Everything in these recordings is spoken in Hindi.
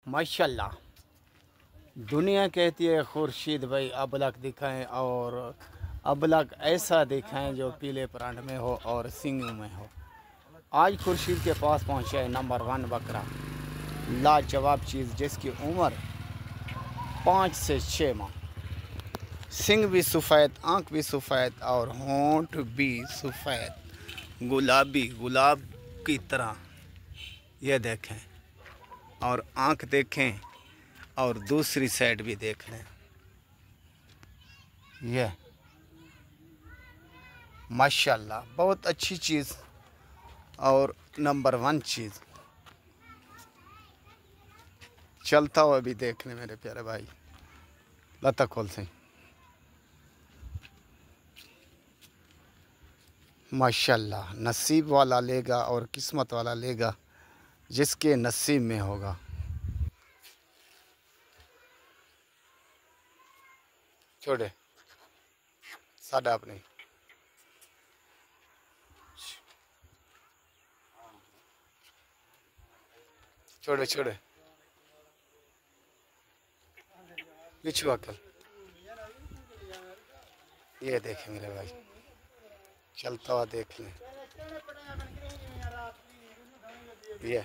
माशाल्लाह। दुनिया कहती है खुर्शीद भाई अबलक दिखाएं, और अबलक ऐसा दिखाएं जो पीले परांठ में हो और सिंग में हो। आज खुर्शीद के पास पहुंचा है नंबर 1 बकरा, लाजवाब चीज़ जिसकी उम्र 5 से 6 माह। सिंग भी सफ़ेद, आँख भी सफ़ेद और होंठ भी सफ़ेद, गुलाबी गुलाब की तरह। ये देखें, और आँख देखें, और दूसरी साइड भी देख लें। ये माशाल्लाह बहुत अच्छी चीज़ और नंबर 1 चीज़। चलता हुआ भी देख लें मेरे प्यारे भाई। लता खोल से माशाल्लाह। नसीब वाला लेगा और किस्मत वाला लेगा, जिसके नसीब में होगा। छोड़े साढ़ा अपने छोड़े छोड़े पिछू अकल। ये देखें मेरे भाई, चलता हुआ देख लें। ये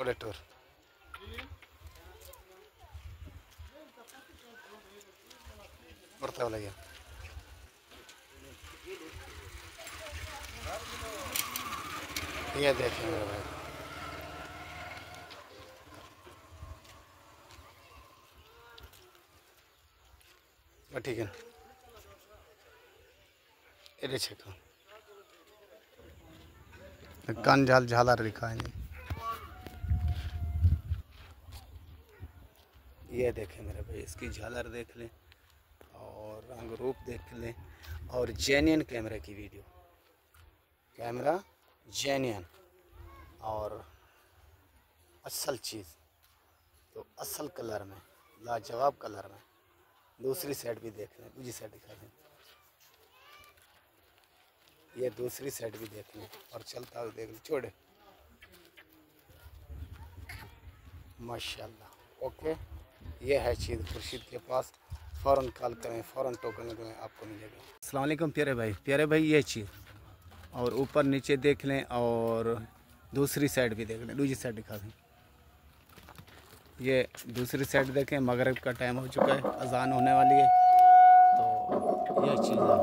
ओले टूर बढ़ता वाला। ये देखें मेरे भाई, ठीक है। ये छेको कान झाल झालर दिखाए नहीं। ये देखें मेरे भाई, इसकी झालर देख लें और रंग रूप देख लें, और जेन्युइन कैमरे की वीडियो, कैमरा जेन्युइन और असल चीज़, तो असल कलर में, लाजवाब कलर में। दूसरी साइड भी देख लें, दूसरी साइड दिखा दें। ये दूसरी साइड भी देख लें और चलता हुआ देख लें। छोड़े माशाल्लाह। ओके, ये है चीज़ खुर्शीद के पास। फ़ौरन कॉल करें, फ़ौरन टोकन करें, आपको मिलेगा। अस्सलाम वालेकुम प्यारे भाई। प्यारे भाई ये चीज़, और ऊपर नीचे देख लें और दूसरी साइड भी देख लें। दूसरी साइड दिखा दें। ये दूसरी साइड देखें, मगरिब का टाइम हो चुका है, अजान होने वाली है। तो ये चीज़ है।